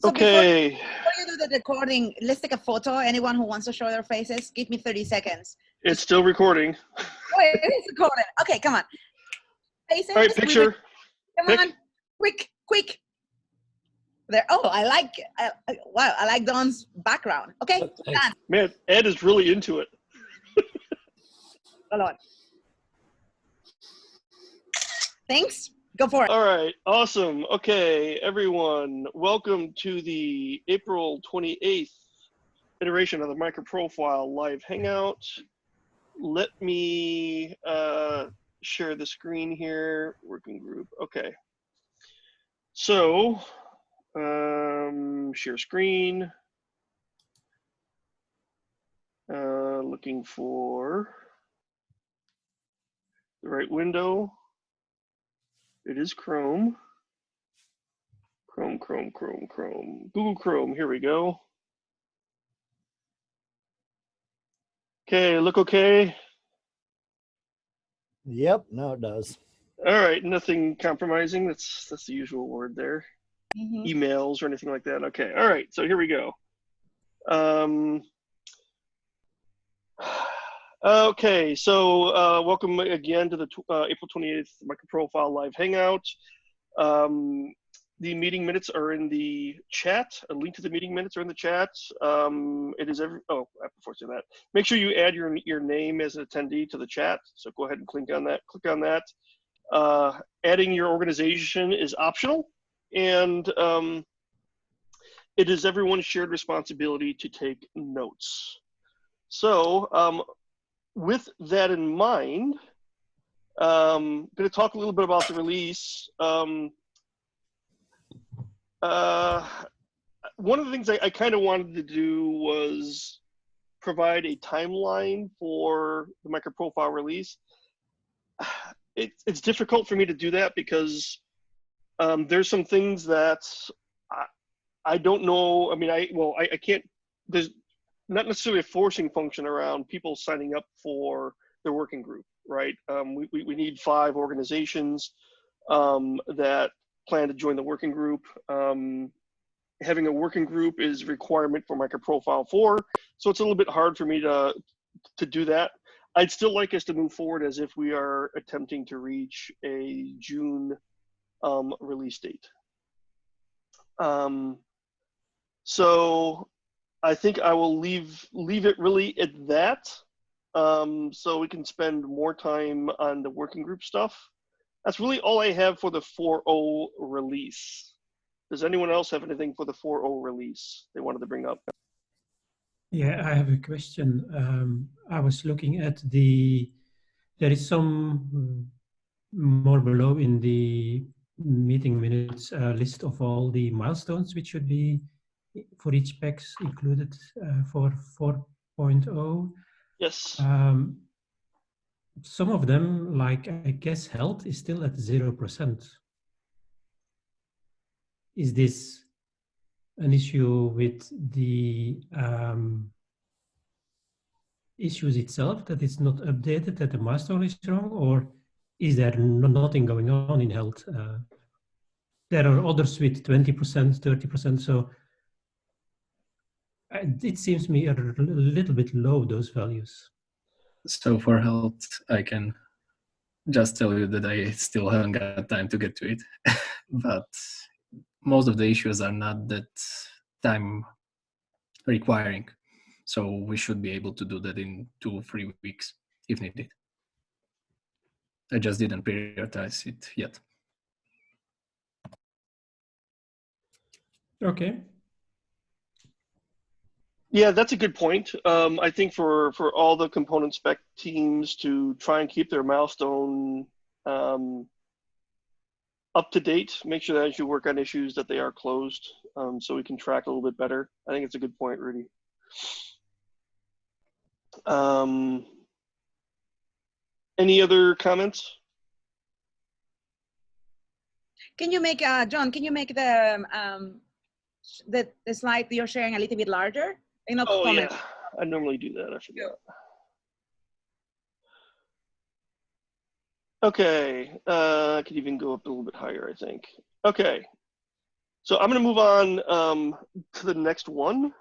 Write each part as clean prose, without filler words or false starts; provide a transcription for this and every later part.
So Okay. before you do the recording, let's take a photo. Anyone who wants to show their faces, give me 30 seconds. It's still recording. Oh, it is recording. Okay, come on. Faces. All right, picture. Come on. Quick. There. Oh, I like it. Wow, I like Don's background. Okay, done. Man, Ed is really into it. Hold on. Thanks. Go for it. All right, awesome. Okay, everyone, welcome to the April 28th iteration of the MicroProfile live Hangout. Let me share the screen here, working group. Okay. So, share screen. Looking for the right window. It is Chrome. Chrome. Google Chrome, here we go. Okay, look okay? Yep, no, it does. All right, nothing compromising. That's the usual word there. Emails or anything like that. Okay, all right, so here we go. Okay, so welcome again to the April 28th MicroProfile live Hangout. The meeting minutes are in the chat. A link to the meeting minutes are in the chat. It is before saying that, make sure you add your name as an attendee to the chat. So go ahead and click on that. Adding your organization is optional, and it is everyone's shared responsibility to take notes. So with that in mind, I'm going to talk a little bit about the release. One of the things I kind of wanted to do was provide a timeline for the MicroProfile release. It's difficult for me to do that because there's some things that I don't know. I mean, I can't, there's not necessarily a forcing function around people signing up for their working group, right? We need 5 organizations that plan to join the working group. Having a working group is a requirement for MicroProfile 4, so it's a little bit hard for me to do that. I'd still like us to move forward as if we are attempting to reach a June release date. So I think I will leave it really at that, so we can spend more time on the working group stuff. That's really all I have for the 4.0 release. Does anyone else have anything for the 4.0 release they wanted to bring up? Yeah, I have a question. I was looking at there is some more below in the meeting minutes list of all the milestones which should be for each PAX included for 4.0. Yes. Some of them, like I guess health, is still at 0%. Is this an issue with the issues itself, that it's not updated, that the milestone is wrong, or is there nothing going on in health? There are others with 20%, 30%, so it seems to me a little bit low, those values. So for health, I can just tell you that I still haven't got time to get to it. But most of the issues are not that time requiring. So we should be able to do that in 2 or 3 weeks if needed. I just didn't prioritize it yet. Okay. Yeah, that's a good point. I think for all the component spec teams to try and keep their milestone up to date, make sure that as you work on issues that they are closed, so we can track a little bit better. I think it's a good point, Rudy. Any other comments? Can you make John? Can you make the slide that you're sharing a little bit larger? Oh comment. yeah, I normally do that. I forgot. Okay, I could even go up a little bit higher, I think. Okay, So I'm going to move on to the next one,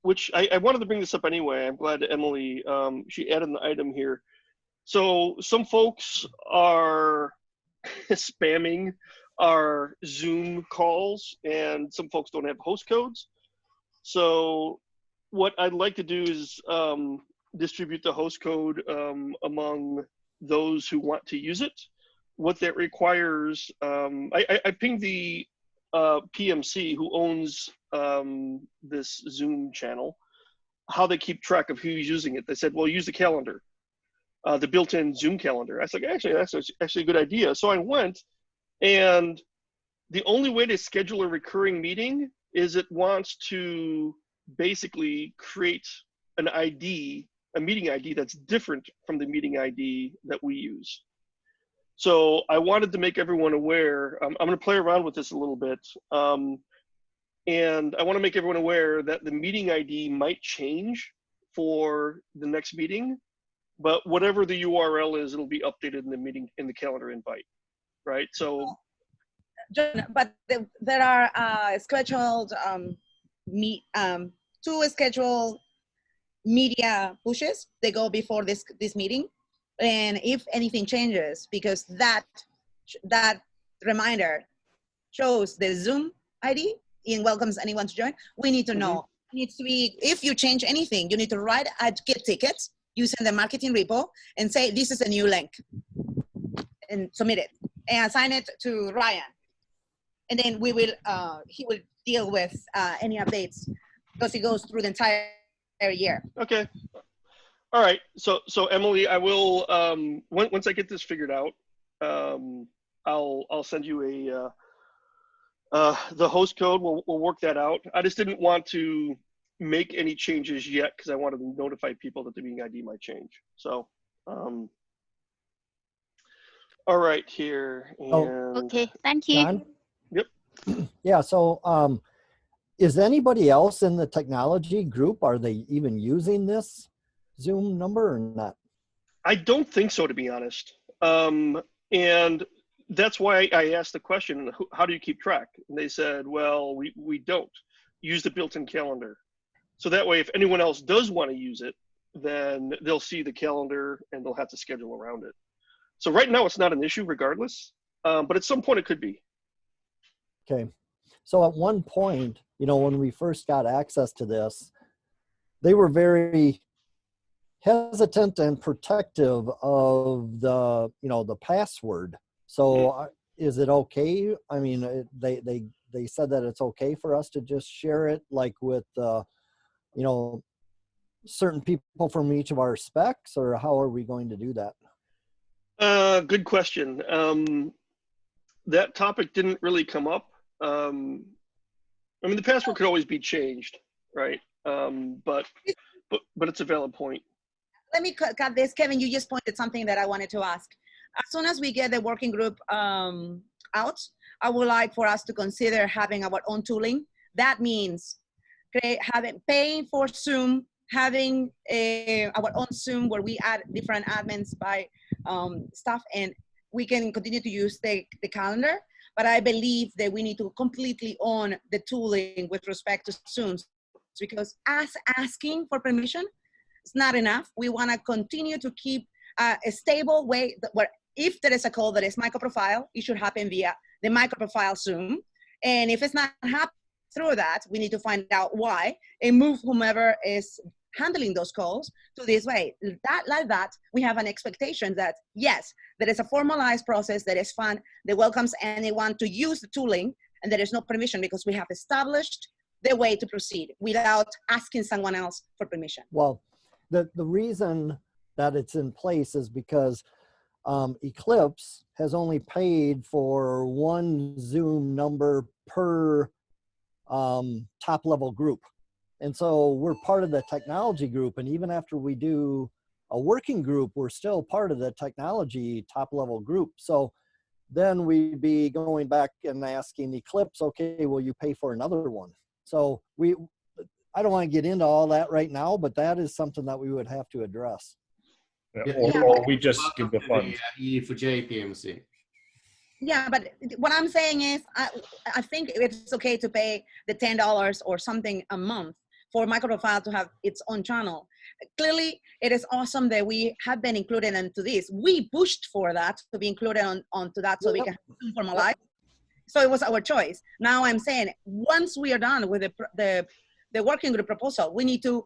which I wanted to bring this up anyway. I'm glad Emily, she added an item here. So some folks are spamming our Zoom calls, and some folks don't have host codes. So what I'd like to do is distribute the host code among those who want to use it. What that requires, I pinged the PMC who owns this Zoom channel, how they keep track of who's using it. They said, well, use the calendar, the built-in Zoom calendar. I was like, actually, that's actually a good idea. So I went, and the only way to schedule a recurring meeting is it wants to basically create an ID, a meeting ID that's different from the meeting ID that we use. So I wanted to make everyone aware. I'm going to play around with this a little bit. And I want to make everyone aware that the meeting ID might change for the next meeting, but whatever the URL is, it'll be updated in the meeting, in the calendar invite, right? So, John, but there are scheduled two scheduled media pushes. They go before this meeting, and if anything changes, because that reminder shows the Zoom ID and welcomes anyone to join, we need to know. It needs to be, if you change anything, you need to write a Git ticket using the marketing repo and say, this is a new link, and submit it and assign it to Ryan. And then we will, he will deal with any updates because he goes through the entire year. okay. All right. So Emily, I will, once I get this figured out, I'll send you the host code. We'll work that out. I just didn't want to make any changes yet because I wanted to notify people that the meeting ID might change. So, all right here. And Okay, thank you. John? Yep. Yeah, so is anybody else in the technology group, are they even using this Zoom number or not? I don't think so, to be honest. And that's why I asked the question, how do you keep track? And they said, well, we don't use the built-in calendar. So that way, if anyone else does want to use it, then they'll see the calendar and they'll have to schedule around it. So right now it's not an issue regardless, but at some point it could be. Okay. So at one point, you know, when we first got access to this, they were very hesitant and protective of the, you know, the password. So is it okay? I mean, they said that it's okay for us to just share it like with, you know, certain people from each of our specs, or how are we going to do that? Good question. That topic didn't really come up. I mean, the password could always be changed, right? But it's a valid point. Let me cut this. Kevin, you just pointed something that I wanted to ask. As soon as we get the working group out, I would like for us to consider having our own tooling. That means paying for Zoom, having our own Zoom where we add different admins by stuff, and we can continue to use the calendar. But I believe that we need to completely own the tooling with respect to Zooms, because asking for permission is not enough. We want to continue to keep a stable way where if there is a call that is MicroProfile, it should happen via the MicroProfile Zoom. And if it's not happening through that, we need to find out why and move whomever is handling those calls to this way. Like that, we have an expectation that, yes, there is a formalized process that is fun, that welcomes anyone to use the tooling, and there is no permission because we have established the way to proceed without asking someone else for permission. Well, the reason that it's in place is because Eclipse has only paid for one Zoom number per top level group. And so we're part of the technology group. And even after we do a working group, we're still part of the technology top level group. So then we'd be going back and asking Eclipse, okay, will you pay for another one? So I don't want to get into all that right now, but that is something that we would have to address. Yeah, or we just give the funds. E4J PMC. Yeah, but what I'm saying is, I think it's okay to pay the $10 or something a month for MicroProfile to have its own channel. Clearly, it is awesome that we have been included into this. We pushed for that to be included onto that so we can formalize. So it was our choice. Now I'm saying, once we are done with the working group proposal, we need to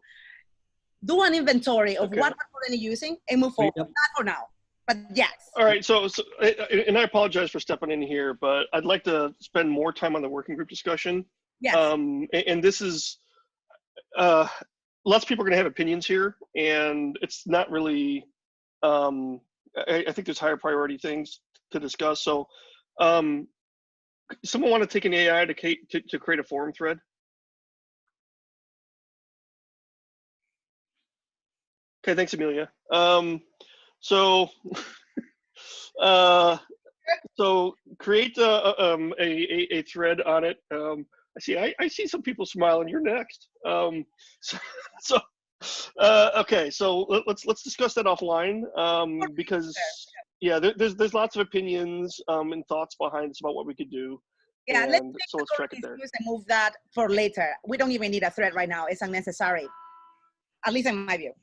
do an inventory of what we're currently using and move forward. Not for now. But yes. All right, so and I apologize for stepping in here, but I'd like to spend more time on the working group discussion. Yes. And this is, lots of people are going to have opinions here, and it's not really, I think there's higher priority things to discuss. So someone want to take an AI to create a forum thread? Okay, thanks, Amelia. So create a thread on it. I see some people smiling. You're next. Okay, so let's discuss that offline, because yeah, there's lots of opinions and thoughts behind this about what we could do. Yeah, and let's track it there. And move that for later. We don't even need a thread right now. It's unnecessary, at least in my view.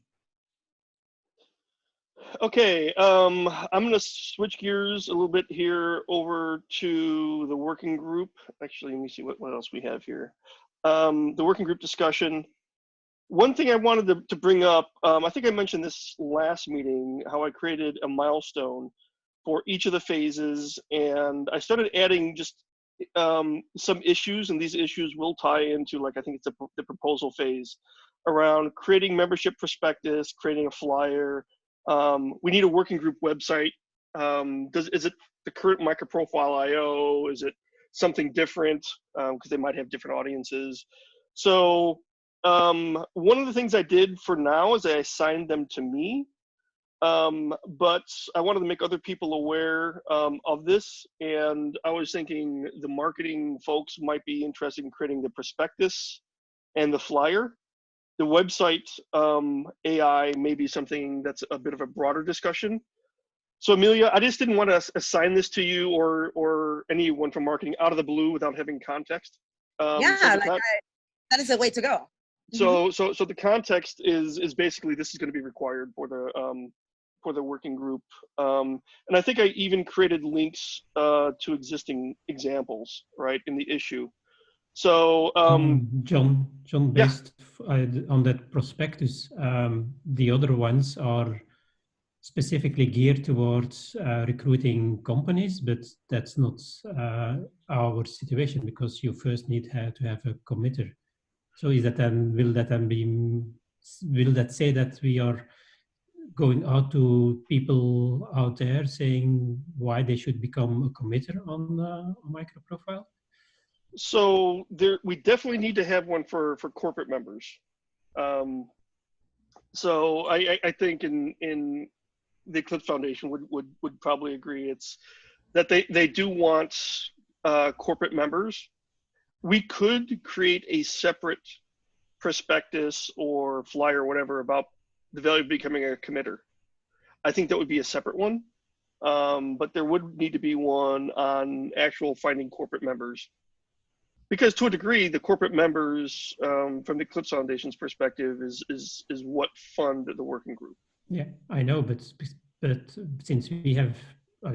Okay, I'm going to switch gears a little bit here over to the working group. Actually, let me see what else we have here. The working group discussion. One thing I wanted to bring up, I think I mentioned this last meeting, how I created a milestone for each of the phases, and I started adding just some issues, and these issues will tie into, like, I think it's the proposal phase, around creating membership prospectus, creating a flyer. We need a working group website. Is it the current MicroProfile IO? Is it something different? Because they might have different audiences. So one of the things I did for now is I assigned them to me, but I wanted to make other people aware of this. And I was thinking the marketing folks might be interested in creating the prospectus and the flyer. The website AI may be something that's a bit of a broader discussion. So Amelia, I just didn't want to assign this to you or anyone from marketing out of the blue without having context. That is the way to go. So the context is basically this is going to be required for the working group, and I think I even created links to existing examples, right, in the issue. So John, based on that prospectus, the other ones are specifically geared towards recruiting companies, but that's not our situation, because you first need to have a committer. So is that then, will that say that we are going out to people out there saying why they should become a committer on MicroProfile? So we definitely need to have one for corporate members. So I think in the Eclipse Foundation would probably agree. It's that they do want corporate members. We could create a separate prospectus or flyer or whatever about the value of becoming a committer. I think that would be a separate one, but there would need to be one on actual finding corporate members. Because to a degree, the corporate members, from the Eclipse Foundation's perspective, is what fund the working group. Yeah, I know, but since we have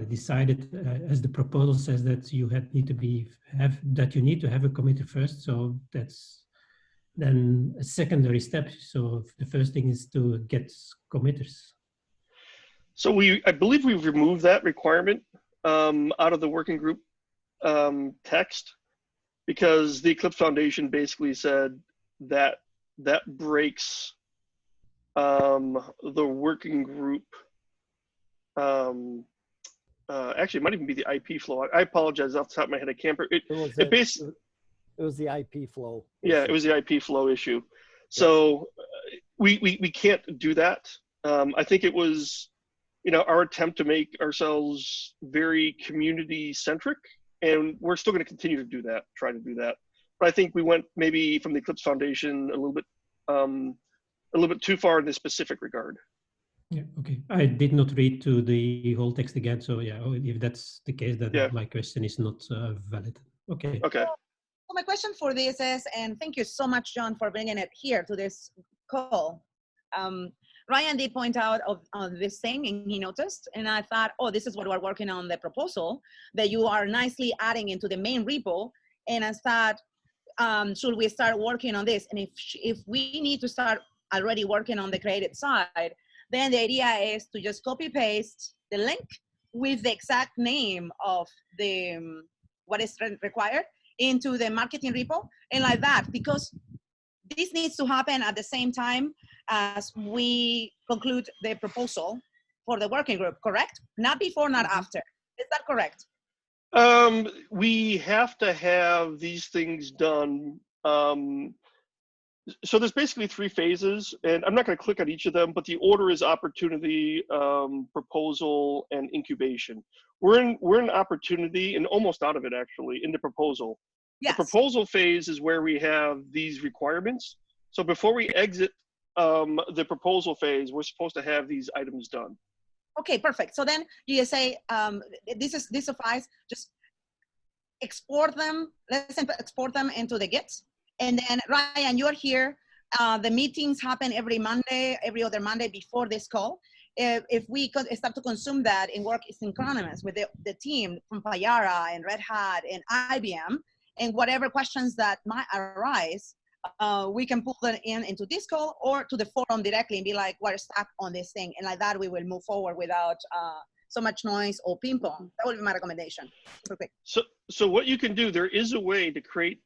decided, as the proposal says, that you need to have a committer first, so that's then a secondary step. So the first thing is to get committers. So I believe we've removed that requirement out of the working group text, because the Eclipse Foundation basically said that breaks the working group. Actually, it might even be the IP flow. I apologize off the top of my head. I can't. It was the IP flow. Yeah, it was the IP flow issue. So we can't do that. I think it was, our attempt to make ourselves very community centric, and we're still going to continue to do that, try to do that. But I think we went maybe from the Eclipse Foundation a little bit too far in this specific regard. Yeah, okay. I did not read to the whole text again, so yeah, if that's the case, then Yeah. my question is not valid. Okay. Okay. So my question for this is, and thank you so much, John, for bringing it here to this call. Ryan did point out of this thing, and he noticed, and I thought, oh, this is what we're working on, the proposal that you are nicely adding into the main repo. And I thought, should we start working on this? And if we need to start already working on the created side, then the idea is to just copy paste the link with the exact name of the what is required into the marketing repo, and like that, because this needs to happen at the same time as we conclude the proposal for the working group, correct? Not before, not after. Is that correct? We have to have these things done. So there's basically 3 phases, and I'm not going to click on each of them, but the order is opportunity, proposal, and incubation. We're in opportunity and almost out of it actually in the proposal. Yes. The proposal phase is where we have these requirements. So before we exit the proposal phase, we're supposed to have these items done. Okay, perfect. So then you just say, this suffice, just export them, let's export them into the Git. And then Ryan, you're here. The meetings happen every Monday, every other Monday before this call. If we could start to consume that and work synchronous with the team from Payara and Red Hat and IBM, and whatever questions that might arise, we can pull them into this call or to the forum directly and be like, we're stuck on this thing. And like that, we will move forward without so much noise or ping pong. That would be my recommendation. Okay. So what you can do, there is a way to create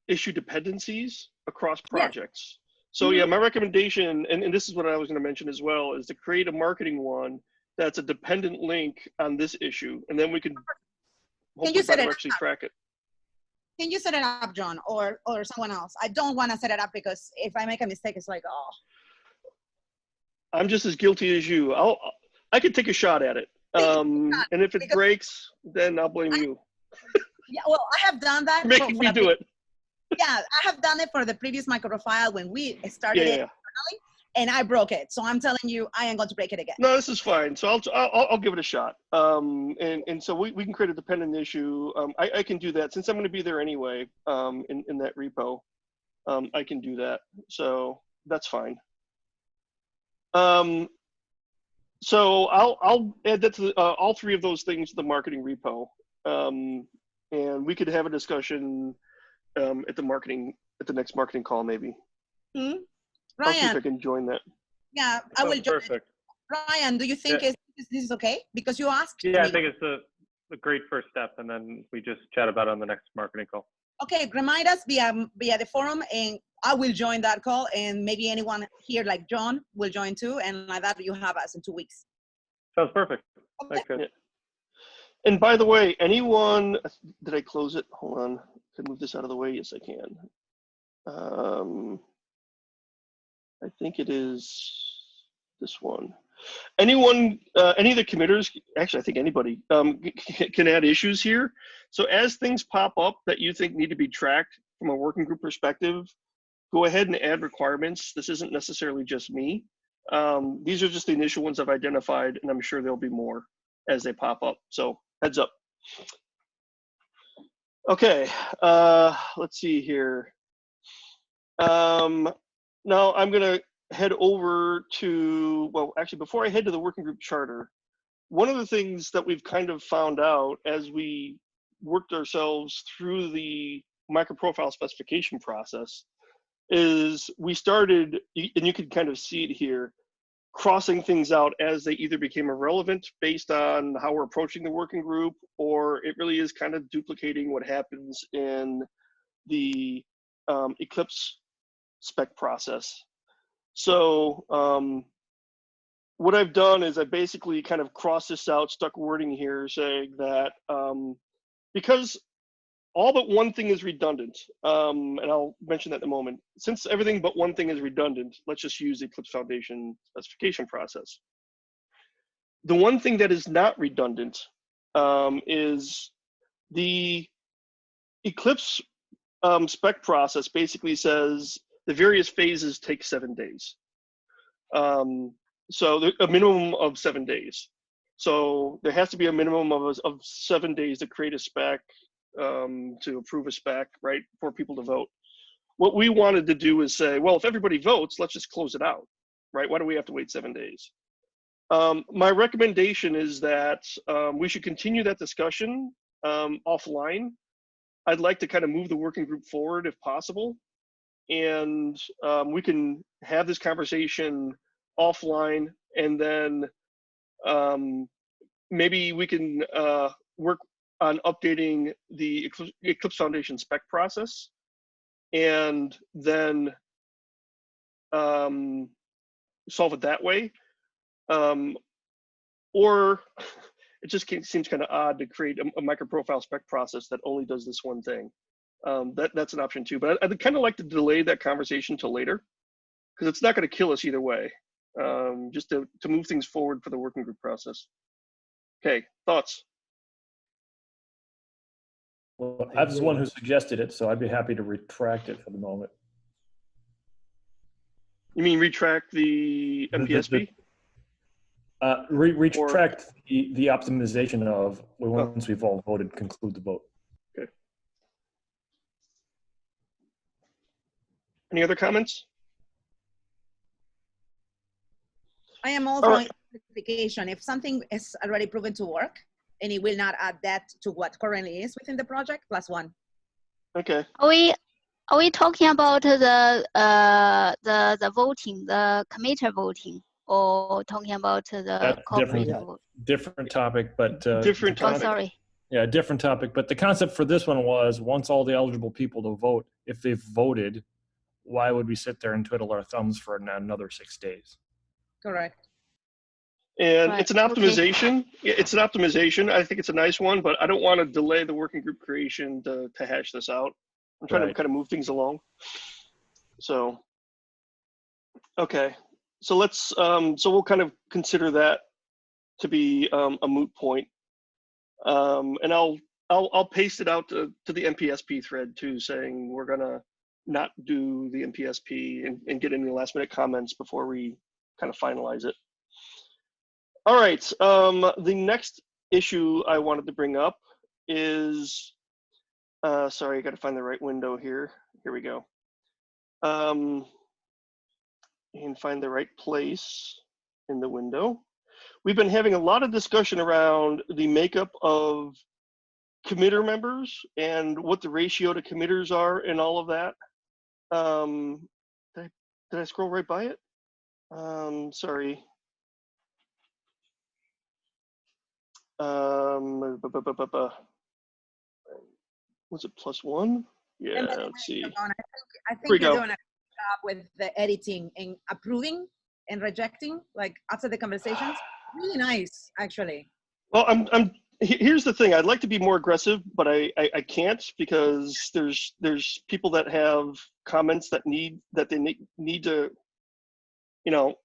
issue dependencies across projects. Yes. So yeah, my recommendation, and this is what I was going to mention as well, is to create a marketing one that's a dependent link on this issue, and then we can hopefully actually track it. Can you set it up, John, or someone else? I don't want to set it up because if I make a mistake, it's like, oh. I'm just as guilty as you. I could take a shot at it, and if it breaks, then I'll blame you. Yeah, well, I have done that. Making me do it. Yeah, I have done it for the previous MicroProfile when we started it internally, and I broke it. So I'm telling you, I am going to break it again. No, this is fine. So I'll give it a shot. And so we can create a dependent issue. I can do that since I'm going to be there anyway. In that repo, I can do that. So that's fine. So I'll add that to all 3 of those things to the marketing repo, and we could have a discussion at the next marketing call maybe. Ryan, I'll see if I can join that. Yeah, I will join. Perfect. Ryan, do you think this is okay? Because you asked. Yeah, I think it's a great first step, and then we just chat about it on the next marketing call. Okay, remind us via the forum, and I will join that call, and maybe anyone here like John will join too, and like that you have us in 2 weeks. Sounds perfect. Okay. Thanks, guys. Yeah. And by the way, anyone, did I close it? Hold on, can I move this out of the way? Yes, I can. I think it is this one. Anyone, any of the committers, actually I think anybody, can add issues here. So as things pop up that you think need to be tracked from a working group perspective, go ahead and add requirements. This isn't necessarily just me. These are just the initial ones I've identified, and I'm sure there'll be more as they pop up. So heads up. Okay, let's see here. Now I'm gonna head over to, well, actually before I head to the working group charter, one of the things that we've kind of found out as we worked ourselves through the MicroProfile specification process is we started, and you can kind of see it here, crossing things out as they either became irrelevant based on how we're approaching the working group, or it really is kind of duplicating what happens in the Eclipse spec process. So what I've done is I basically kind of crossed this out, stuck wording here saying that because all but one thing is redundant, and I'll mention that in a moment. Since everything but one thing is redundant, let's just use the Eclipse Foundation specification process. The one thing that is not redundant is the Eclipse spec process basically says the various phases take 7 days. So a minimum of 7 days. So there has to be a minimum of 7 days to create a spec, to approve a spec, right, for people to vote. What we wanted to do is say, well, if everybody votes, let's just close it out, right? Why do we have to wait 7 days? My recommendation is that we should continue that discussion offline. I'd like to kind of move the working group forward if possible. And we can have this conversation offline, and then maybe we can work on updating the Eclipse Foundation spec process, and then solve it that way. Or it just seems kind of odd to create a MicroProfile spec process that only does this one thing. That's an option too, but I'd kind of like to delay that conversation till later, because it's not going to kill us either way. Just to move things forward for the working group process. Okay, thoughts? Well, I was the one who suggested it, so I'd be happy to retract it for the moment. You mean retract the MPSP? Retract the optimization of once we've all voted, conclude the vote. Okay. Any other comments? I am all for simplification. If something is already proven to work and it will not add that to what currently is within the project, +1. Okay. Are we talking about the voting, the committee voting, or talking about the corporate vote? Different topic, but different topic. Oh, sorry. Yeah, different topic. But the concept for this one was, once all the eligible people to vote, if they've voted, why would we sit there and twiddle our thumbs for another 6 days? Correct. And Right, it's an optimization. Okay. It's an optimization. I think it's a nice one, but I don't want to delay the working group creation to hash this out. I'm trying to kind of move things along. So, okay. So let's, so we'll kind of consider that to be a moot point. And I'll paste it out to the MPSP thread too, saying we're gonna not do the MPSP and get any last minute comments before we kind of finalize it. All right, the next issue I wanted to bring up is, sorry, I got to find the right window here. Here we go. And find the right place in the window. We've been having a lot of discussion around the makeup of committer members and what the ratio to committers are and all of that. Did I scroll right by it? Sorry. Was it +1? Yeah, let's see. I think you're doing a good job with the editing and approving and rejecting, like after the conversations. Really nice, actually. Well, here's the thing. I'd like to be more aggressive, but I can't, because there's people that have comments that they need to, you know,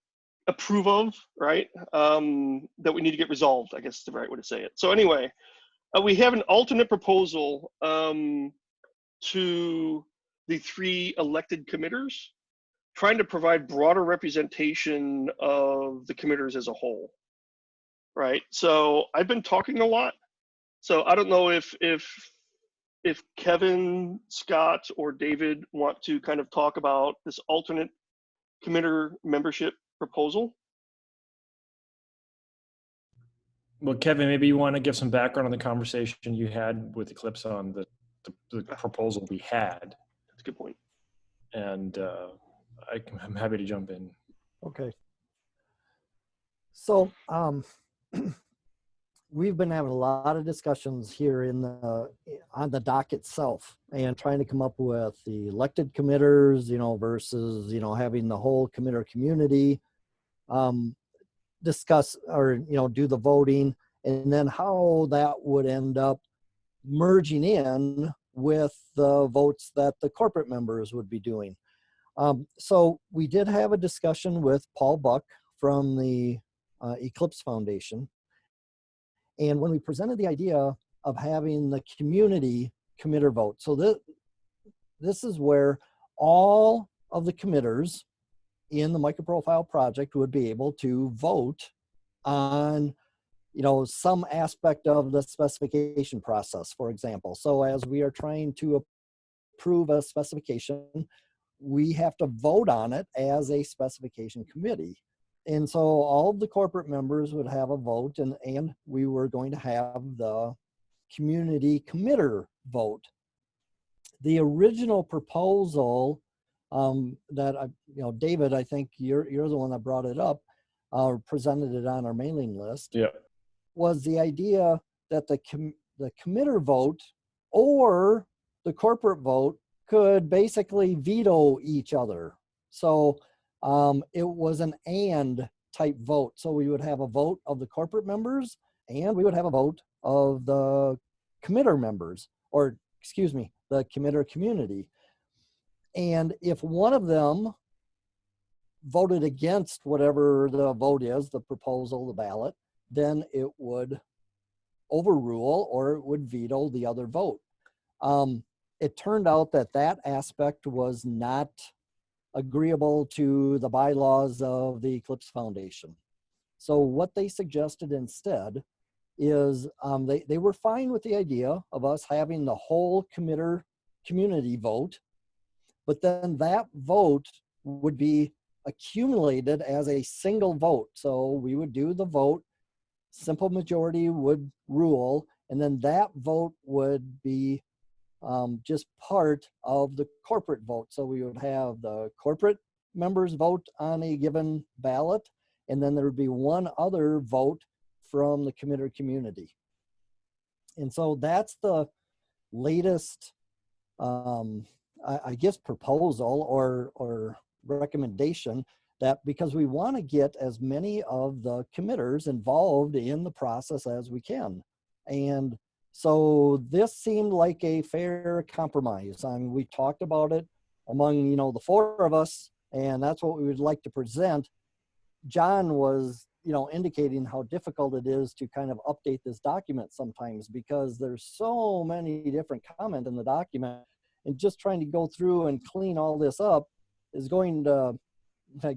approve of, right? That we need to get resolved, I guess is the right way to say it. So anyway, we have an alternate proposal to the 3 elected committers, trying to provide broader representation of the committers as a whole, right? So I've been talking a lot. So I don't know if Kevin, Scott, or David want to kind of talk about this alternate committer membership proposal. Well, Kevin, maybe you want to give some background on the conversation you had with Eclipse on the proposal we had. That's a good point. And I'm happy to jump in. Okay. So we've been having a lot of discussions here on the dock itself, and trying to come up with the elected committers, you know, versus, you know, having the whole committer community discuss, or, you know, do the voting, and then how that would end up merging in with the votes that the corporate members would be doing. So we did have a discussion with Paul Buck from the Eclipse Foundation. And when we presented the idea of having the community committer vote, so this is where all of the committers in the MicroProfile project would be able to vote on, you know, some aspect of the specification process, for example. So as we are trying to approve a specification, we have to vote on it as a specification committee. And so all of the corporate members would have a vote, and we were going to have the community committer vote. The original proposal that David, I think you're the one that brought it up, presented it on our mailing list. Yeah. Was the idea that the committer vote or the corporate vote could basically veto each other. So it was an and type vote. So we would have a vote of the corporate members and we would have a vote of the committer members, or excuse me, the committer community. And if one of them voted against whatever the vote is, the proposal, the ballot, then it would overrule or it would veto the other vote. It turned out that that aspect was not agreeable to the bylaws of the Eclipse Foundation. So what they suggested instead is they were fine with the idea of us having the whole community vote, but then that vote would be accumulated as a single vote. So we would do the vote, simple majority would rule, and then that vote would be just part of the corporate vote. So we would have the corporate members vote on a given ballot, and then there would be one other vote from the committer community. And so that's the latest, I guess, proposal or recommendation, that because we want to get as many of the committers involved in the process as we can. And so this seemed like a fair compromise. I mean, we talked about it among, the four of us, and that's what we would like to present. John was, indicating how difficult it is to kind of update this document sometimes because there's so many different comments in the document, and just trying to go through and clean all this up is going to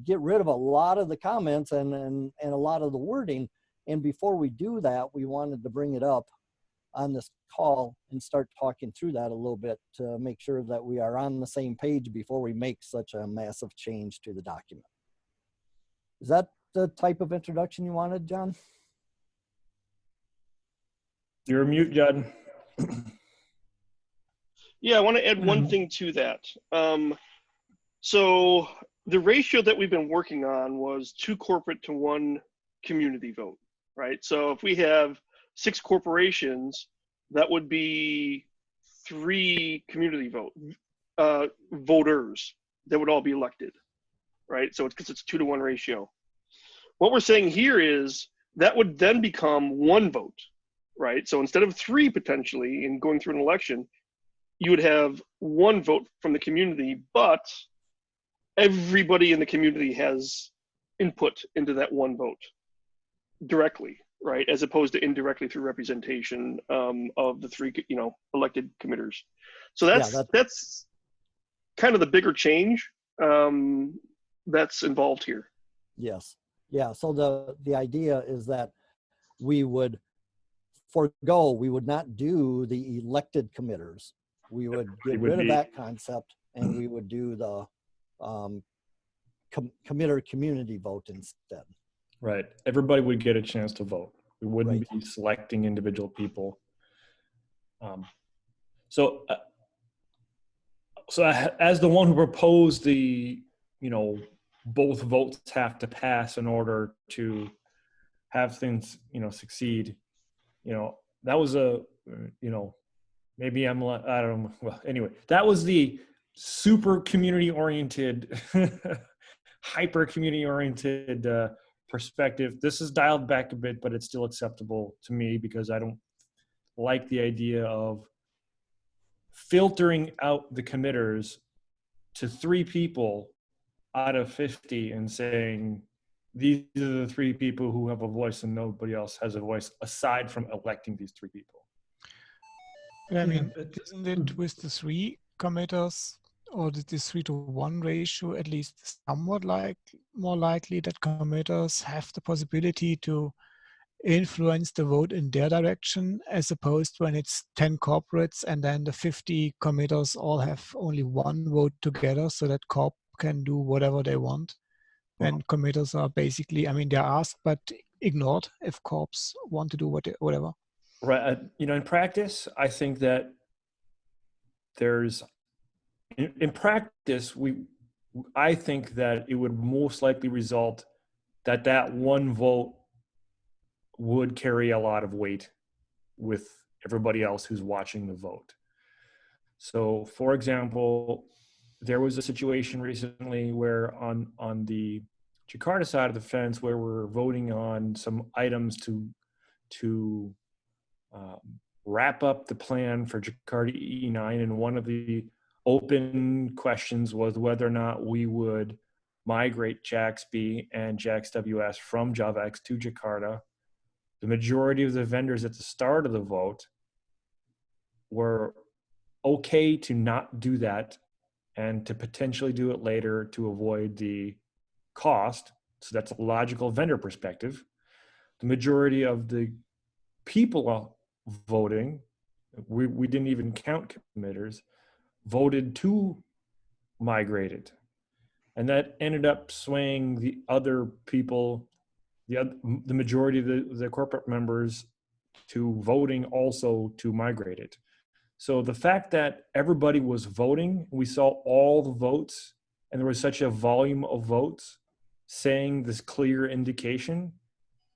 get rid of a lot of the comments and a lot of the wording. And before we do that, we wanted to bring it up on this call and start talking through that a little bit to make sure that we are on the same page before we make such a massive change to the document. Is that the type of introduction you wanted, John? You're mute, John. Yeah, I want to add one thing to that. So the ratio that we've been working on was 2 corporate to 1 community vote, right? So if we have 6 corporations, that would be 3 community voters that would all be elected, right? So it's because it's 2 to 1 ratio. What we're saying here is that would then become 1 vote, right? So instead of 3 potentially in going through an election, you would have 1 vote from the community, but everybody in the community has input into that 1 vote directly, right? As opposed to indirectly through representation of the 3, elected committers. So that's kind of the bigger change that's involved here. Yes. Yeah. So the idea is that we would not do the elected committers. We would get rid of that concept, and we would do the committer community vote instead. Right. Everybody would get a chance to vote. We wouldn't be selecting individual people. So as the one who proposed the, both votes have to pass in order to have things, succeed, that was maybe I don't know. Well, anyway, that was the super community oriented, hyper community oriented perspective. This is dialed back a bit, but it's still acceptable to me because I don't like the idea of filtering out the committers to 3 people out of 50 and saying, these are the 3 people who have a voice and nobody else has a voice aside from electing these 3 people. I mean, isn't it with the 3 committers or this 3-to-1 ratio at least somewhat more likely that committers have the possibility to influence the vote in their direction, as opposed when it's 10 corporates and then the 50 committers all have only one vote together, so that corp can do whatever they want. And committers are basically, I mean, they're asked but ignored if corps want to do whatever. Right. In practice, I think that there's, in practice, I think that it would most likely result that one vote would carry a lot of weight with everybody else who's watching the vote. So, for example, there was a situation recently where on the Jakarta side of the fence, where we're voting on some items to wrap up the plan for Jakarta EE9, and one of the open questions was whether or not we would migrate JAXB and JAXWS from JavaX to Jakarta. The majority of the vendors at the start of the vote were okay to not do that and to potentially do it later to avoid the cost. So that's a logical vendor perspective. The majority of the people voting, we didn't even count committers, voted to migrate it. And that ended up swaying the other people, the majority of the corporate members, to voting also to migrate it. So the fact that everybody was voting, we saw all the votes, and there was such a volume of votes saying this clear indication,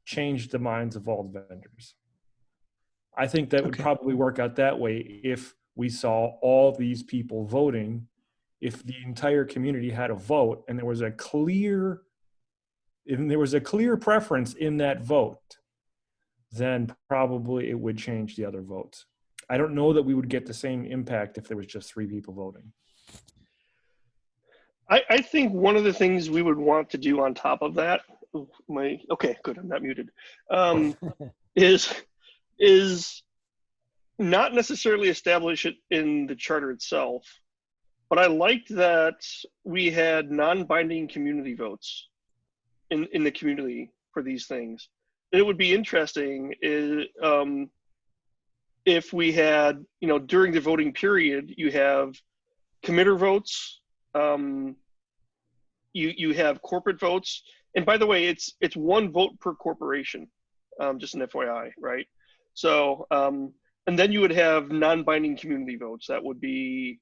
changed the minds of all the vendors. I think that would probably work out that way if we saw all these people voting. If the entire community had a vote and there was a clear preference in that vote, then probably it would change the other votes. I don't know that we would get the same impact if there was just 3 people voting. I think one of the things we would want to do on top of that, okay, good, I'm not muted, is not necessarily establish it in the charter itself, but I liked that we had non-binding community votes in the community for these things. And it would be interesting if we had, during the voting period, you have committer votes, you have corporate votes, and by the way, it's 1 vote per corporation, just an FYI, right? So, and then you would have non-binding community votes. That would be,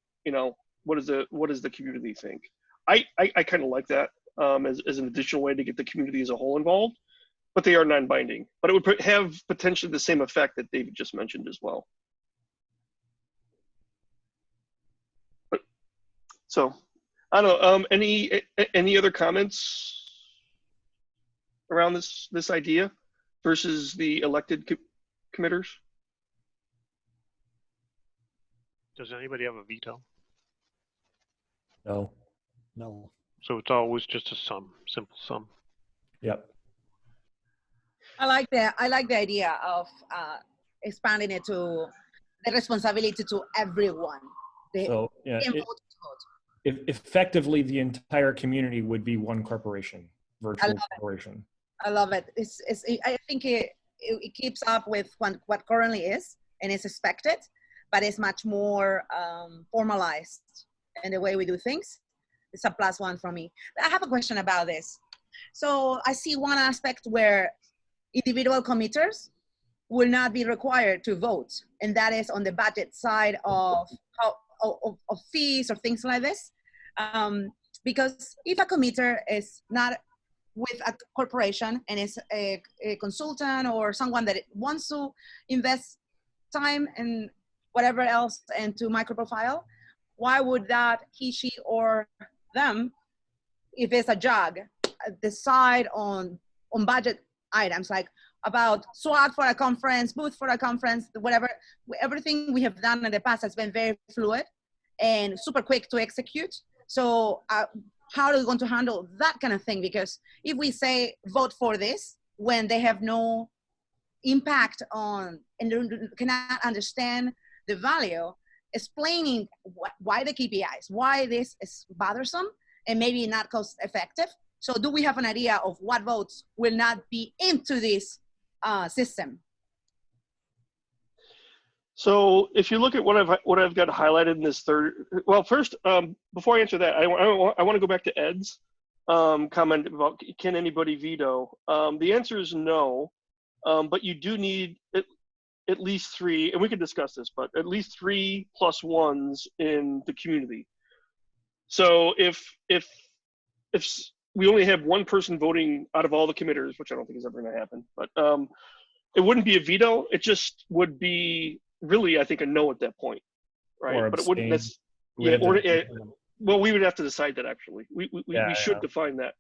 what does the community think? I kind of like that as an additional way to get the community as a whole involved, but they are non-binding. But it would have potentially the same effect that David just mentioned as well. So, I don't know. Any other comments around this idea versus the elected committers? Does anybody have a veto? No. No. So it's always just a simple sum. Yep. I like the idea of expanding it to the responsibility to everyone. So yeah, effectively the entire community would be one corporation, virtual corporation. I love it. I think it keeps up with what currently is and is expected, but it's much more formalized in the way we do things. It's a +1 for me. I have a question about this. So I see one aspect where individual committers will not be required to vote, and that is on the budget side of fees or things like this. Because if a committer is not with a corporation and is a consultant or someone that wants to invest time and whatever else into MicroProfile, why would that he, she, or them, if it's a JOG, decide on budget items like about SWOT for a conference, booth for a conference, whatever? Everything we have done in the past has been very fluid and super quick to execute. So how are we going to handle that kind of thing? Because if we say vote for this when they have no impact on and cannot understand the value, explaining why the KPIs, why this is bothersome and maybe not cost effective. So do we have an idea of what votes will not be into this system? So if you look at what I've got highlighted in this third, well, first, before I answer that, I want to go back to Ed's comment about can anybody veto? The answer is no, but you do need at least 3, and we can discuss this, but at least 3 plus ones in the community. So if we only have one person voting out of all the committers, which I don't think is ever going to happen, but it wouldn't be a veto. It just would be really, I think, a no at that point, right? Or but it wouldn't well, we would have to decide that actually. We should define that.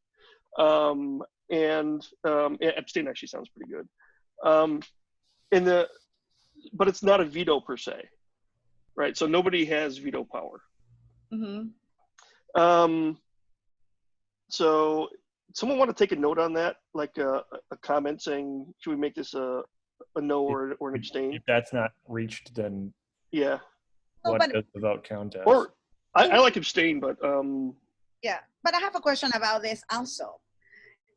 Abstain actually sounds pretty good. But it's not a veto per se, right? So nobody has veto power. Mm-hmm. So someone want to take a note on that, like a comment saying, should we make this a no or an abstain? If that's not reached, then yeah. What does the vote count as? Or I like abstain, but yeah. But I have a question about this also.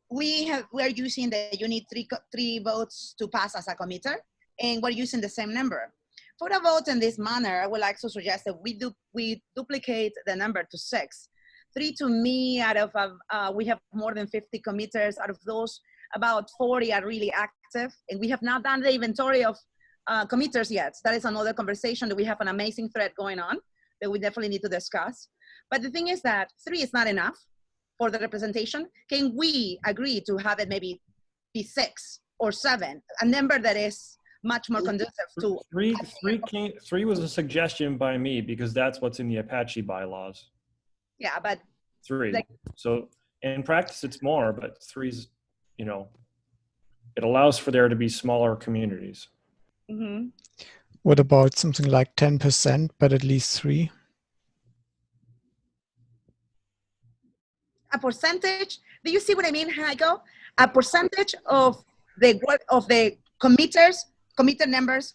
We're using that you need three votes to pass as a committer, and we're using the same number. For the vote in this manner, I would like to suggest that we duplicate the number to 6. 3 to me, out of we have more than 50 committers. Out of those, about 40 are really active, and we have not done the inventory of committers yet. That is another conversation that we have an amazing thread going on that we definitely need to discuss. But the thing is that 3 is not enough for the representation. Can we agree to have it maybe be 6 or 7, a number that is much more conducive to 3 was a suggestion by me because that's what's in the Apache bylaws. Yeah, but 3. So in practice it's more, but 3's, it allows for there to be smaller communities. Mm-hmm. What about something like 10%, but at least 3? A percentage, do you see what I mean, Heiko? A percentage of the committer numbers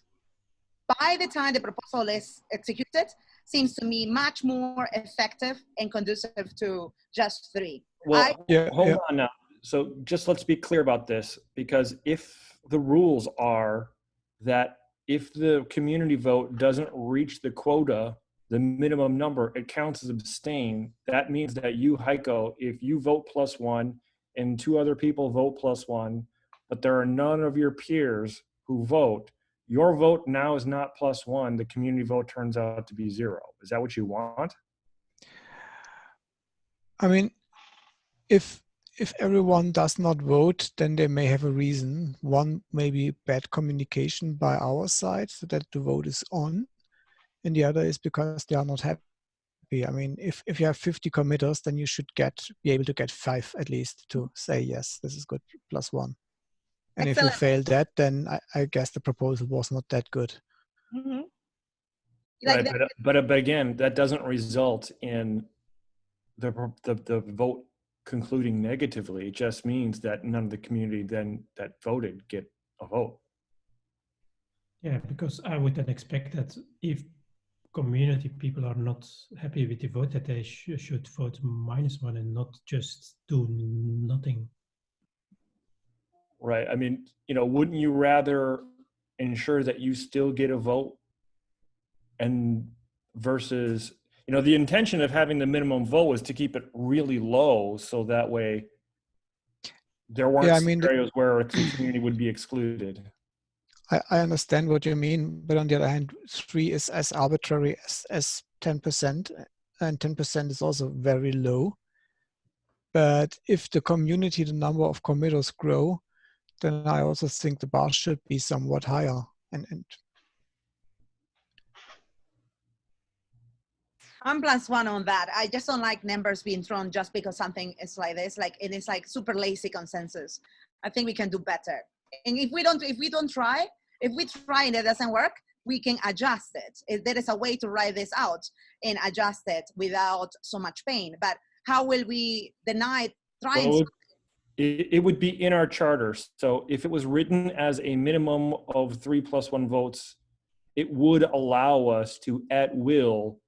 by the time the proposal is executed seems to me much more effective and conducive to just 3. Well, hold on now. So just let's be clear about this, because if the rules are that if the community vote doesn't reach the quota, the minimum number, it counts as abstain. That means that you, Heiko, if you vote +1 and 2 other people vote +1, but there are none of your peers who vote, your vote now is not +1. The community vote turns out to be 0. Is that what you want? I mean, if everyone does not vote, then they may have a reason. One may be bad communication by our side so that the vote is on, and the other is because they are not happy. I mean, if you have 50 committers, then you should be able to get 5 at least to say, yes, this is good, +1. And Excellent. if you fail that, then I guess the proposal was not that good. Mm-hmm. Right, but again, that doesn't result in the vote concluding negatively. It just means that none of the community then that voted get a vote. Yeah, because I would then expect that if community people are not happy with the vote, that they should vote -1 and not just do nothing. Right. I mean, wouldn't you rather ensure that you still get a vote and versus, the intention of having the minimum vote was to keep it really low so that way there weren't scenarios where a community would be excluded. I understand what you mean, but on the other hand, 3 is as arbitrary as 10%, and 10% is also very low. But if the number of committers grow, then I also think the bar should be somewhat higher. And I'm +1 on that. I just don't like numbers being thrown just because something is like this. It is like super lazy consensus. I think we can do better. And if we try and it doesn't work, we can adjust it. If there is a way to write this out and adjust it without so much pain. But how will we deny trying? Well, it would be in our charter. So if it was written as a minimum of 3 + 1 votes it would allow us to, at will,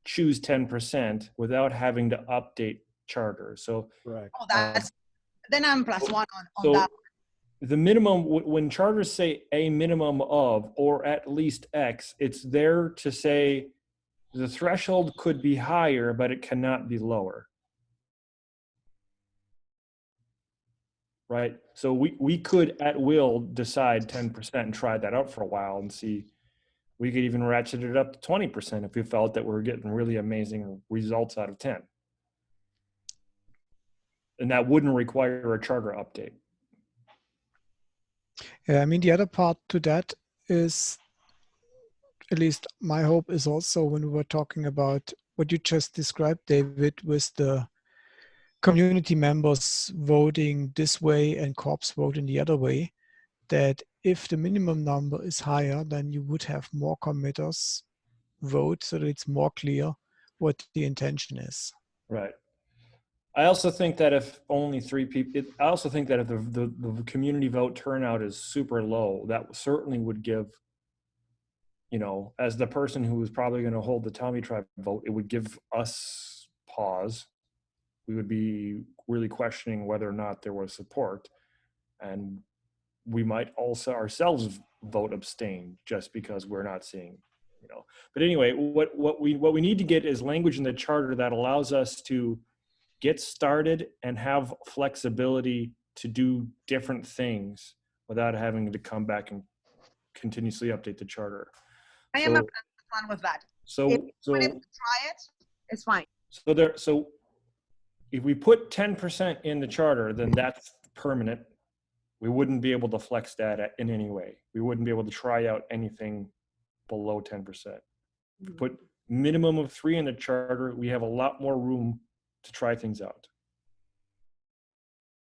choose 10% without having to update charter. So, Right. Oh, that's, then I'm plus one on so that. the minimum, when charters say a minimum of, or at least X, it's there to say the threshold could be higher, but it cannot be lower. Right? So we could at will decide 10% and try that out for a while and see. We could even ratchet it up to 20% if we felt that we're getting really amazing results out of 10. And that wouldn't require a charter update. Yeah, I mean, the other part to that is, at least my hope is also when we were talking about what you just described, David, with the community members voting this way and corps voting the other way, that if the minimum number is higher, then you would have more committers vote so that it's more clear what the intention is. Right. I also think that if only 3 people, I also think that if the community vote turnout is super low, that certainly would give, you know, as the person who is probably going to hold the Tommy Tribe vote, it would give us pause. We would be really questioning whether or not there was support. And we might also ourselves vote abstain just because we're not seeing, you know. But anyway, what we need to get is language in the charter that allows us to get started and have flexibility to do different things without having to come back and continuously update the charter. I am a fun with that. So If you want to try it, it's fine. So if we put 10% in the charter, then that's permanent. We wouldn't be able to flex that in any way. We wouldn't be able to try out anything below 10%. If we put minimum of 3 in the charter, we have a lot more room to try things out.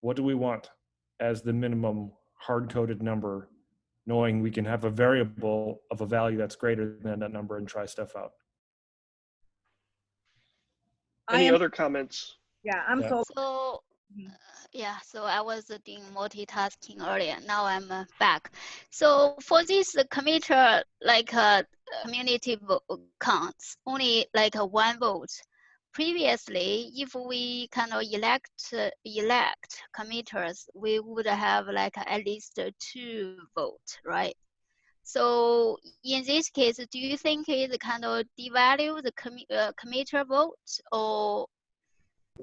What do we want as the minimum hard-coded number, knowing we can have a variable of a value that's greater than that number and try stuff out? Any other comments? Yeah, I'm so. So, yeah, so I was doing multitasking earlier. Now I'm back. So for this committer, like community counts, only like 1 vote. Previously, if we kind of elect committers, we would have like at least 2 votes, right? So in this case, do you think it kind of devalue the committer vote or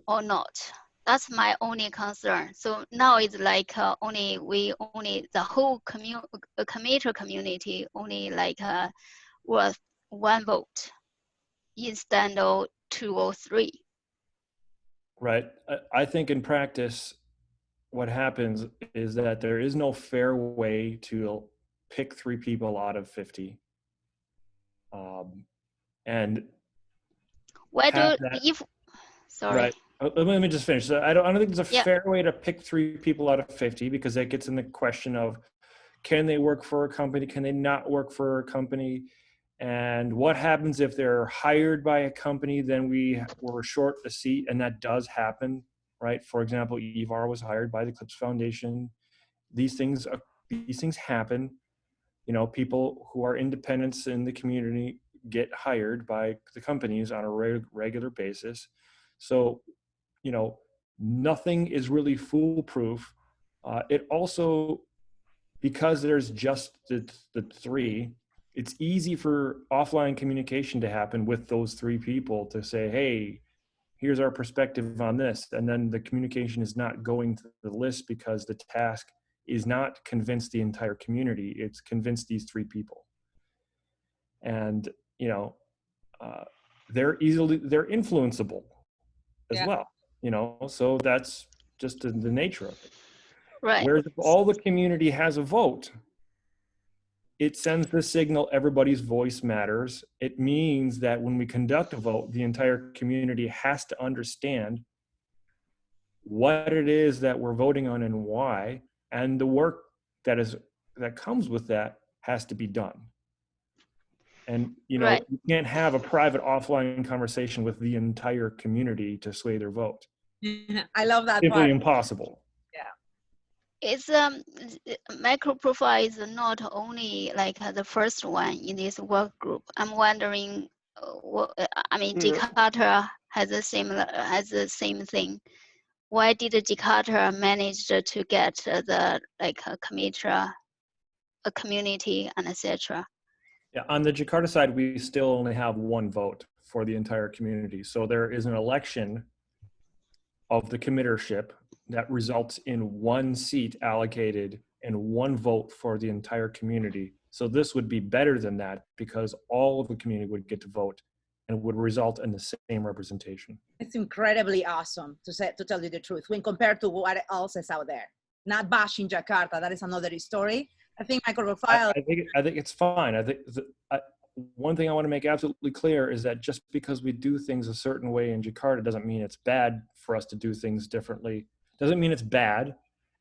not? That's my only concern. So now it's like only the whole committer community only like worth 1 vote instead of 2 or 3. Right. I think in practice, what happens is that there is no fair way to pick 3 people out of 50. And why do if sorry. Right. Let me just finish. So I don't think there's a fair way to pick 3 people out of 50, because that gets in the question of, can they work for a company? Can they not work for a company? And what happens if they're hired by a company? Then we were short a seat, and that does happen, right? For example, Ivar was hired by the Eclipse Foundation. These things happen. You know, people who are independents in the community get hired by the companies on a regular basis. So, you know, nothing is really foolproof. It also, because there's just the 3, it's easy for offline communication to happen with those 3 people to say, hey, here's our perspective on this. And then the communication is not going to the list because the task is not convince the entire community. It's convince these 3 people. And, you know, they're influenceable as well, you know, so that's just the nature of it. Right. Whereas if all the community has a vote, it sends the signal everybody's voice matters. It means that when we conduct a vote, the entire community has to understand what it is that we're voting on and why, and the work that comes with that has to be done. And, you know, you can't have a private offline conversation with the entire community to sway their vote. I love that Simply part. impossible. Yeah. It's MicroProfile is not only like the first one in this work group. I'm wondering, I mean, Yeah. Jakarta has the same thing. Why did Jakarta manage to get the like a community and etc.? Yeah, on the Jakarta side, we still only have one vote for the entire community. So there is an election of the committership that results in one seat allocated and one vote for the entire community. So this would be better than that because all of the community would get to vote and would result in the same representation. It's incredibly awesome to tell you the truth when compared to what else is out there. Not bashing Jakarta, that is another story. I think MicroProfile. I think it's fine. I think one thing I want to make absolutely clear is that just because we do things a certain way in Jakarta doesn't mean it's bad for us to do things differently. Doesn't mean it's bad.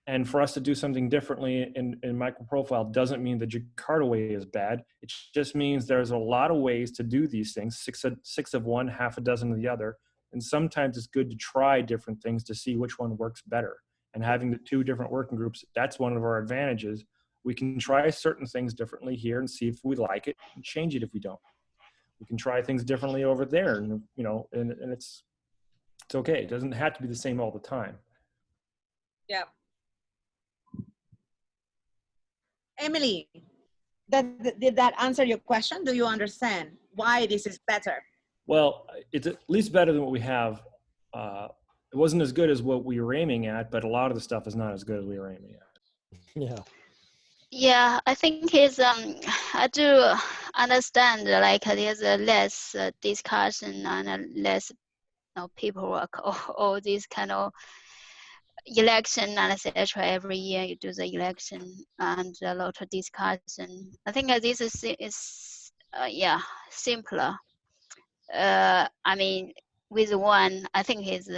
And for us to do something differently in MicroProfile doesn't mean the Jakarta way is bad. It just means there's a lot of ways to do these things, six of one, half a dozen of the other. And sometimes it's good to try different things to see which one works better. And having the two different working groups, that's one of our advantages. We can try certain things differently here and see if we like it and change it if we don't. We can try things differently over there, and you know, and it's okay. It doesn't have to be the same all the time. Yeah. Emily, did that answer your question? Do you understand why this is better? Well, it's at least better than what we have. It wasn't as good as what we were aiming at, but a lot of the stuff is not as good as we were aiming at. Yeah. Yeah, I think it's I do understand like there's a less discussion and less paperwork or all these kind of election and etc. Every year you do the election and a lot of discussion. I think this is yeah, simpler. I mean, with one, I think it's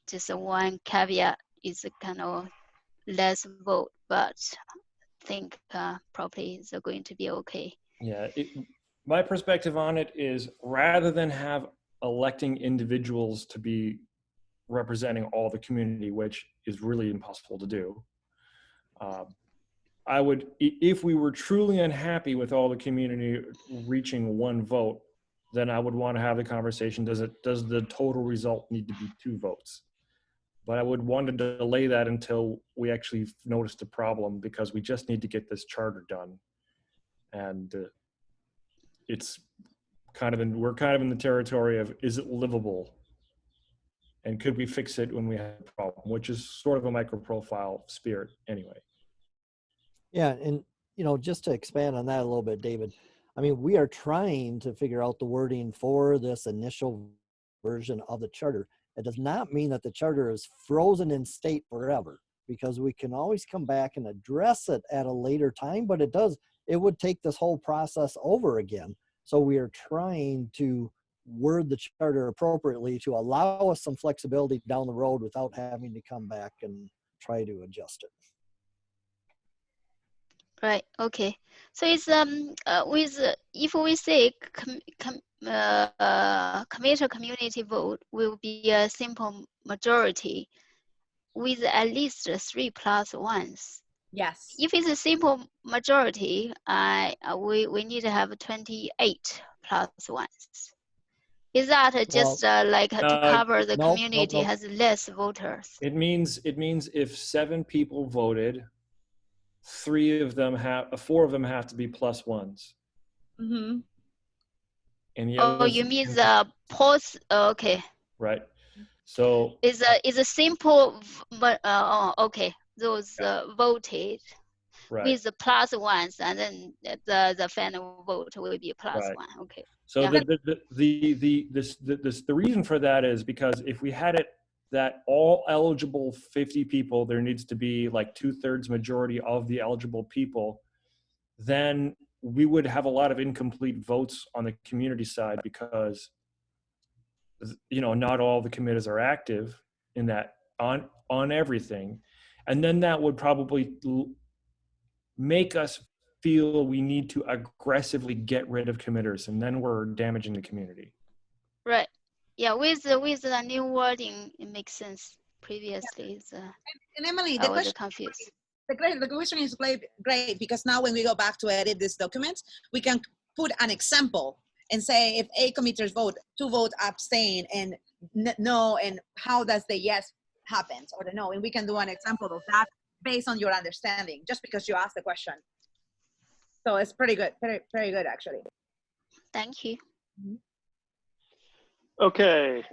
just one caveat is kind of less vote, but I think probably it's going to be okay. Yeah, my perspective on it is rather than have electing individuals to be representing all the community, which is really impossible to do. I would, if we were truly unhappy with all the community reaching one vote, then I would want to have the conversation, does the total result need to be 2 votes? But I would want to delay that until we actually noticed the problem, because we just need to get this charter done. And it's kind of we're kind of in the territory of, is it livable? And could we fix it when we have a problem, which is sort of a MicroProfile spirit anyway. Yeah, and you know, just to expand on that a little bit, David, I mean, we are trying to figure out the wording for this initial version of the charter. It does not mean that the charter is frozen in state forever, because we can always come back and address it at a later time, but it would take this whole process over again. So we are trying to word the charter appropriately to allow us some flexibility down the road without having to come back and try to adjust it. Right. Okay. So it's with if we say committer community vote will be a simple majority with at least 3 + 1s. Yes. If it's a simple majority, we need to have 28 + 1s. Is that just like to cover the community has less voters? It means if 7 people voted, 4 of them have to be +1s. Mm-hmm. And the you mean the post? Okay. Right. So is a simple, but okay. Those voted with the +1s, and then the final vote will be +1. Okay. So the reason for that is because if we had it that all eligible 50 people, there needs to be like 2/3 majority of the eligible people, then we would have a lot of incomplete votes on the community side, because not all the committees are active in that on everything, and then that would probably make us feel we need to aggressively get rid of committers, and then we're damaging the community. Right. Yeah. With the new wording, it makes sense. Previously, and Emily, I was confused. the question is great because now when we go back to edit this document, we can put an example and say if 8 committers vote, 2 vote abstain and no, and how does the yes happens or the no, and we can do an example of that based on your understanding, just because you asked the question. So it's pretty good, very good actually. Thank you. Okay.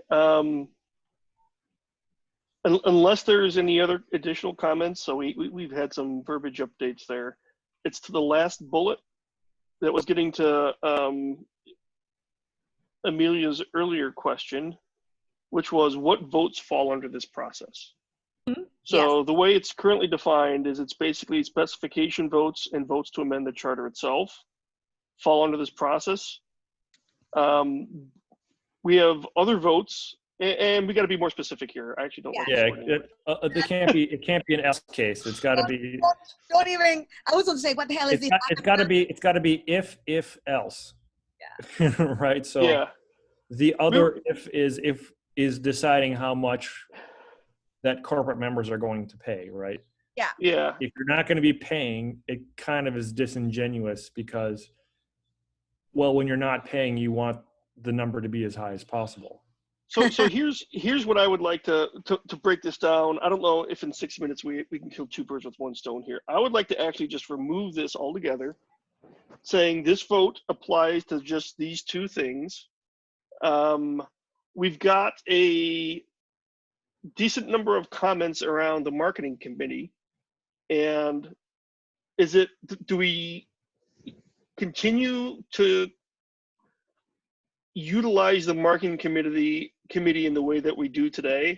Unless there's any other additional comments, so we've had some verbiage updates there. It's to the last bullet that was getting to Amelia's earlier question, which was what votes fall under this process. So the way it's currently defined is it's basically specification votes and votes to amend the charter itself fall under this process. We have other votes, and we got to be more specific here. I actually don't like this wording. It can't be an S case. It's got to be. Don't even. I was going to say, what the hell is this? It's got to be if else. Yeah. Right. So the other if is deciding how much that corporate members are going to pay, right? Yeah. Yeah. If you're not going to be paying, it kind of is disingenuous because, well, when you're not paying, you want the number to be as high as possible. So here's what I would like to break this down. I don't know if in 6 minutes we can kill 2 birds with 1 stone here. I would like to actually just remove this altogether, saying this vote applies to just these 2 things. We've got a decent number of comments around the marketing committee, and do we continue to utilize the marketing committee in the way that we do today?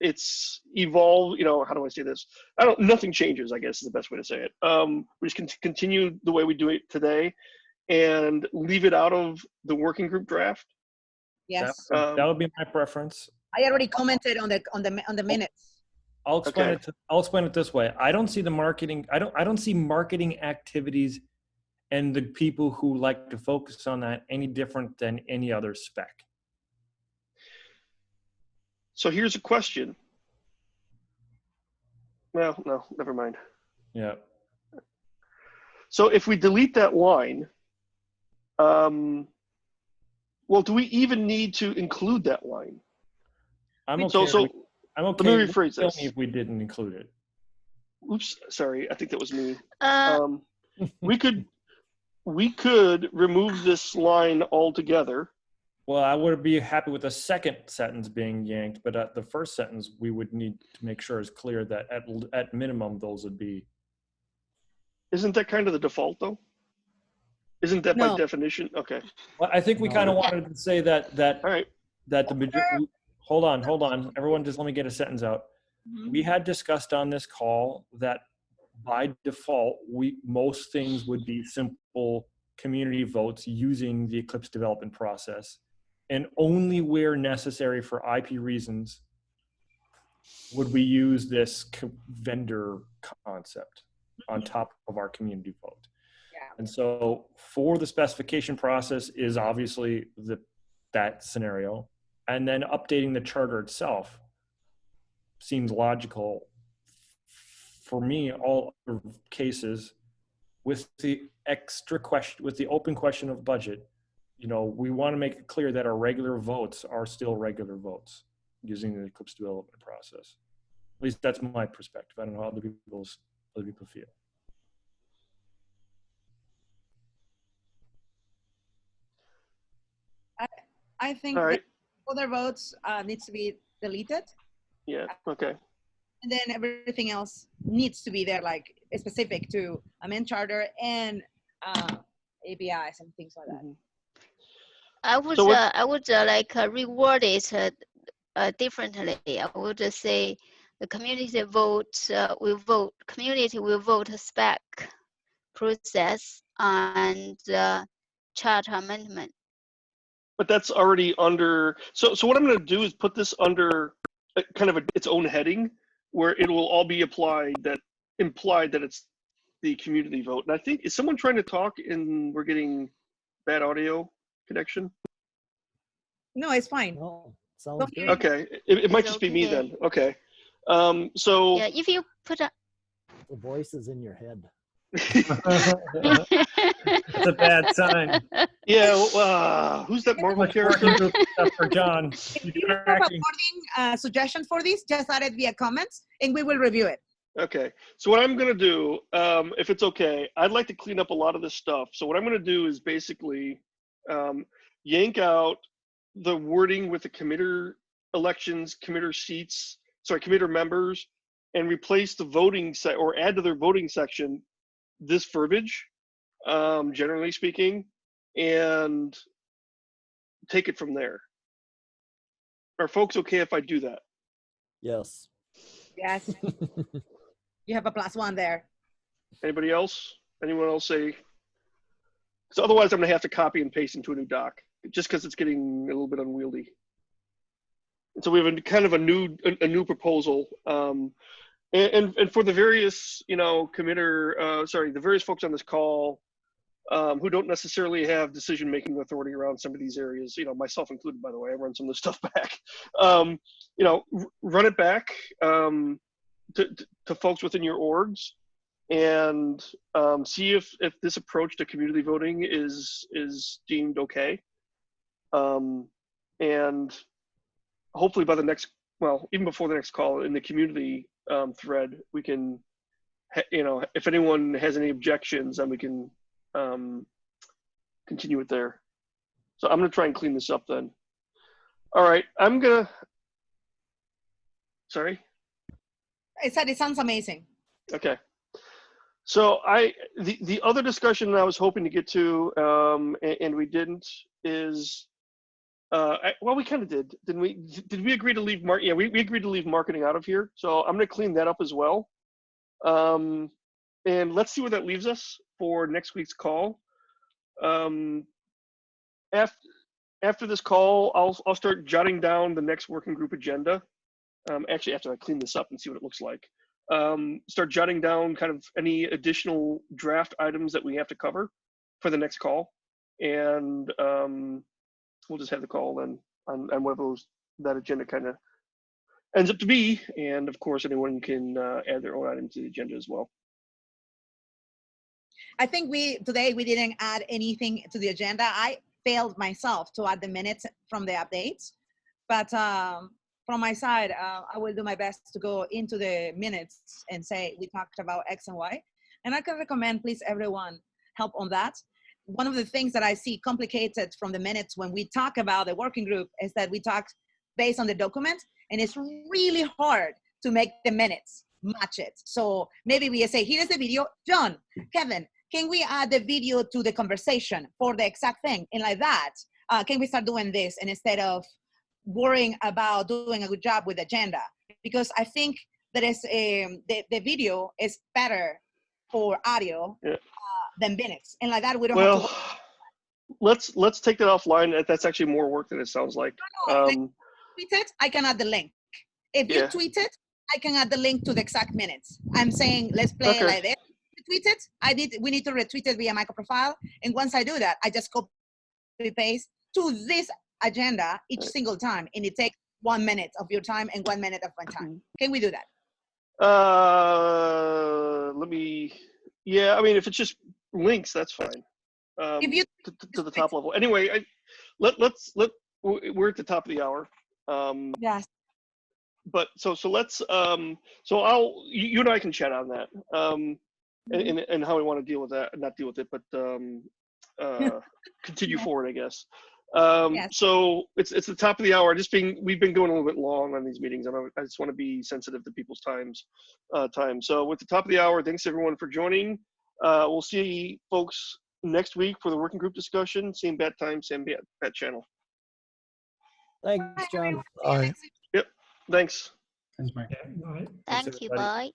It's evolved, how do I say this? Nothing changes, I guess is the best way to say it. We just continue the way we do it today and leave it out of the working group draft. Yes. That would be my preference. I already commented on the minutes. I'll explain it this way. I don't see the marketing. I don't see marketing activities and the people who like to focus on that any different than any other spec. So here's a question. Well, no, never mind. Yeah. So if we delete that line, well, do we even need to include that line? I'm okay. I'm okay. Let me rephrase this. If we didn't include it. Oops, sorry. I think that was me. We could remove this line altogether. Well, I would be happy with the second sentence being yanked, but at the first sentence, we would need to make sure it's clear that at minimum those would be. Isn't that kind of the default though? Isn't that by definition? Okay. Well, I think we kind of wanted to say that all right. That the majority. Hold on. Everyone, just let me get a sentence out. Mm-hmm. We had discussed on this call that by default, most things would be simple community votes using the Eclipse development process, and only where necessary for IP reasons would we use this vendor concept on top of our community vote. Yeah. And so for the specification process is obviously that scenario. And then updating the charter itself seems logical for me. All cases with the extra question, with the open question of budget, we want to make it clear that our regular votes are still regular votes using the Eclipse development process. At least that's my perspective. I don't know how other people feel. I think other votes needs to be deleted. Yeah. Okay. And then everything else needs to be there, like specific to amend charter and APIs and things like that. Mm-hmm. I would reword it differently. I would just say the community community will vote a spec process and charter amendment. But that's already under. So what I'm going to do is put this under kind of its own heading, where it will all be implied that it's the community vote. And I think, is someone trying to talk and we're getting bad audio connection? No, it's fine. No, sounds good. Okay, it might just be me then. Okay. So Yeah, if you put a The voice is in your head. It's a bad sign. yeah, who's that Marvel Much character? working group stuff for John. If He's you have a cracking. wording suggestion for this, just add it via comments and we will review it. Okay, so what I'm gonna do, if it's okay, I'd like to clean up a lot of this stuff. So what I'm gonna do is basically yank out the wording with the committer elections, committer seats, sorry, committer members, and replace the voting or add to their voting section this verbiage, generally speaking, and take it from there. Are folks okay if I do that? Yes. Yes, you have a +1 there. Anybody else? Anyone else say? Because otherwise I'm gonna have to copy and paste into a new doc, just because it's getting a little bit unwieldy. And so we have a kind of a new proposal, and for the various, you know, the various folks on this call who don't necessarily have decision-making authority around some of these areas, you know, myself included, by the way, I run some of this stuff back. You know, run it back to folks within your orgs, and see if this approach to community voting is deemed okay. And hopefully by the next, well, even before the next call in the community thread, we can, you know, if anyone has any objections, then we can continue it there. So I'm gonna try and clean this up then. All right, sorry? I said it sounds amazing. Okay. So the other discussion I was hoping to get to, and we didn't, is, well, we kind of did, didn't we? Did we agree to leave yeah, we agreed to leave marketing out of here. So I'm gonna clean that up as well. And let's see where that leaves us for next week's call. After this call, I'll start jotting down the next working group agenda. Actually, after I clean this up and see what it looks like, start jotting down kind of any additional draft items that we have to cover for the next call, and we'll just have the call then on whatever that agenda kind of ends up to be. And of course, anyone can add their own item to the agenda as well. I think today we didn't add anything to the agenda. I failed myself to add the minutes from the updates, but from my side, I will do my best to go into the minutes and say we talked about X and Y. And I can recommend, please, everyone help on that. One of the things that I see complicated from the minutes when we talk about the working group is that we talk based on the document, and it's really hard to make the minutes match it. So maybe we say, here's the video. John, Kevin, can we add the video to the conversation for the exact thing? And like that, can we start doing this? And instead of worrying about doing a good job with the agenda, because I think that is the video is better for audio than minutes. And like that, we don't have to. Let's take that offline. That's actually more work than it sounds like. Like, tweet it, I can add the link. If you tweet it, I can add the link to the exact minutes. I'm saying, let's play it like this. Tweet it. We need to retweet it via MicroProfile. And once I do that, I just copy paste to this agenda each single time. And it takes 1 minute of your time and 1 minute of my time. Can we do that? Yeah, I mean, if it's just links, that's fine. If you to the top level. Anyway, we're at the top of the hour. Yes. But so let's so you and I can chat on that. And how we want to deal with that, not deal with it, but continue forward, I guess. So it's the top of the hour. We've been going a little bit long on these meetings, and I just want to be sensitive to people's time. So with the top of the hour, thanks everyone for joining. We'll see folks next week for the working group discussion. Same bat time, same bat channel. Thanks, John. Bye. Yep. Thanks. Thanks, Mike. Thank you. Bye.